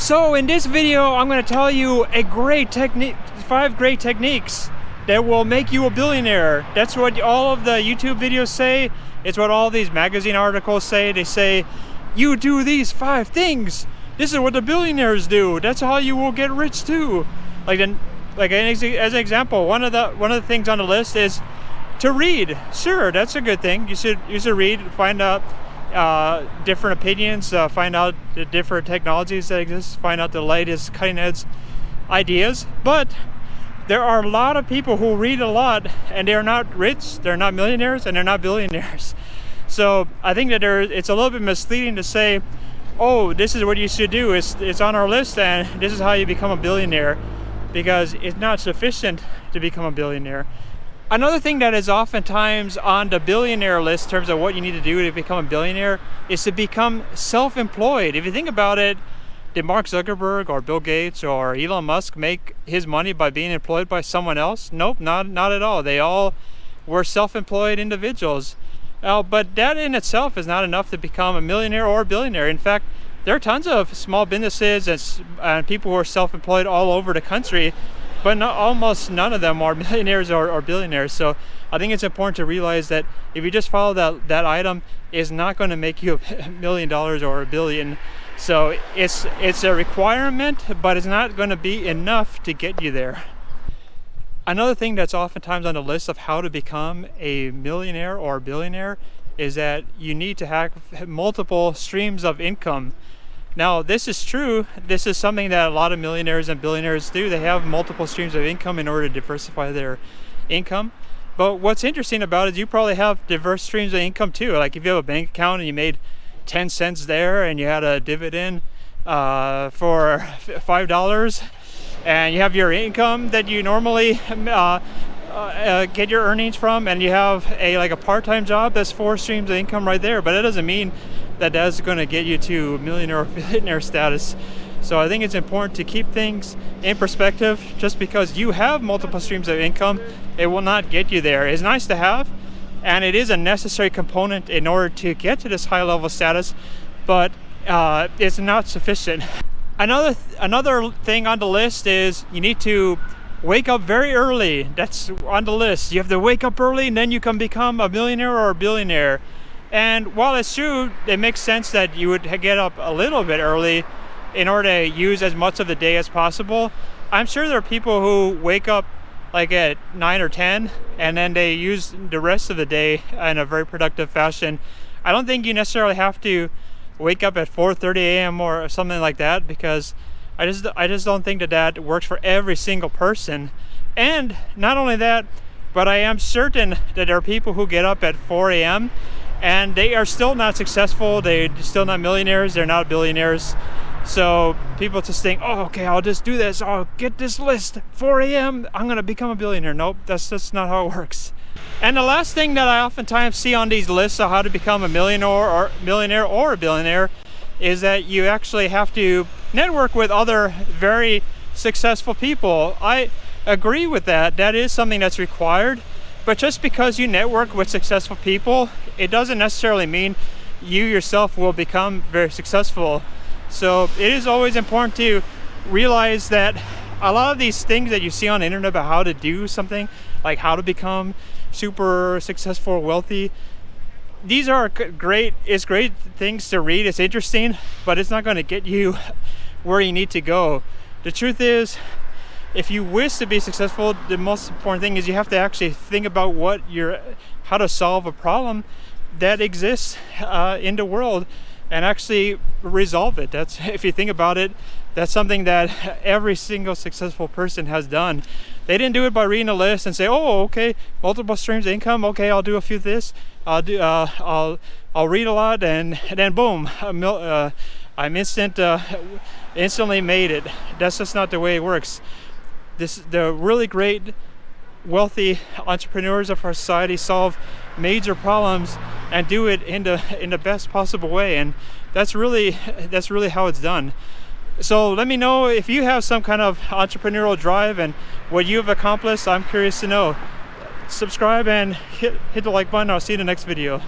So in this video, I'm going to tell you a great technique, 5 great techniques that will make you a billionaire. That's what all of the YouTube videos say. It's what all these magazine articles say. They say, you do these 5 things. This is what the billionaires do. That's how you will get rich too. As an example, one of the things on the list is to read. Sure, that's a good thing. You should read, find out different opinions, find out the different technologies that exist, find out the latest cutting edge ideas. But there are a lot of people who read a lot and they're not rich, they're not millionaires, and they're not billionaires. So I think that it's a little bit misleading to say, oh, this is what you should do, it's on our list and this is how you become a billionaire, because it's not sufficient to become a billionaire. Another thing that is oftentimes on the billionaire list in terms of what you need to do to become a billionaire is to become self-employed. If you think about it, did Mark Zuckerberg or Bill Gates or Elon Musk make his money by being employed by someone else? Nope, not at all. They all were self-employed individuals. But that in itself is not enough to become a millionaire or a billionaire. In fact, there are tons of small businesses and people who are self-employed all over the country, but almost none of them are millionaires or billionaires. So I think it's important to realize that if you just follow that item, it's not going to make you $1 million or $1 billion. So it's a requirement, but it's not going to be enough to get you there. Another thing that's oftentimes on the list of how to become a millionaire or a billionaire is that you need to have multiple streams of income. Now, this is true. This is something that a lot of millionaires and billionaires do. They have multiple streams of income in order to diversify their income. But what's interesting about it is you probably have diverse streams of income too. Like if you have a bank account and you made 10 cents there and you had a dividend for $5, and you have your income that you normally get your earnings from, and you have a part-time job, that's 4 streams of income right there. But that doesn't mean that that's going to get you to millionaire or billionaire status. So I think it's important to keep things in perspective. Just because you have multiple streams of income, it will not get you there. It's nice to have, and it is a necessary component in order to get to this high level status, but it's not sufficient. Another thing on the list is you need to wake up very early. That's on the list. You have to wake up early and then you can become a millionaire or a billionaire. And while it's true, it makes sense that you would get up a little bit early in order to use as much of the day as possible. I'm sure there are people who wake up like at 9 or 10 and then they use the rest of the day in a very productive fashion. I don't think you necessarily have to wake up at 4:30 a.m. or something like that, because I just don't think that works for every single person. And not only that, but I am certain that there are people who get up at 4 a.m. and they are still not successful. They're still not millionaires. They're not billionaires. So people just think, oh, okay, I'll just do this. I'll get this list. 4 a.m. I'm going to become a billionaire. Nope, that's not how it works. And the last thing that I oftentimes see on these lists of how to become a millionaire or a billionaire is that you actually have to network with other very successful people. I agree with that. That is something that's required. But just because you network with successful people, it doesn't necessarily mean you yourself will become very successful. So it is always important to realize that a lot of these things that you see on the internet about how to do something, like how to become super successful or wealthy, these are great things to read. It's interesting, but it's not going to get you where you need to go. The truth is, if you wish to be successful, the most important thing is you have to actually think about how to solve a problem that exists in the world and actually resolve it. That's, if you think about it, that's something that every single successful person has done. They didn't do it by reading a list and say, oh, okay, multiple streams of income. Okay, I'll do a few of this. I'll read a lot, and then boom, I'm instantly made it. That's just not the way it works. The really great, wealthy entrepreneurs of our society solve major problems and do it in the best possible way, and that's really how it's done. So let me know if you have some kind of entrepreneurial drive and what you've accomplished. I'm curious to know. Subscribe and hit the like button. I'll see you in the next video.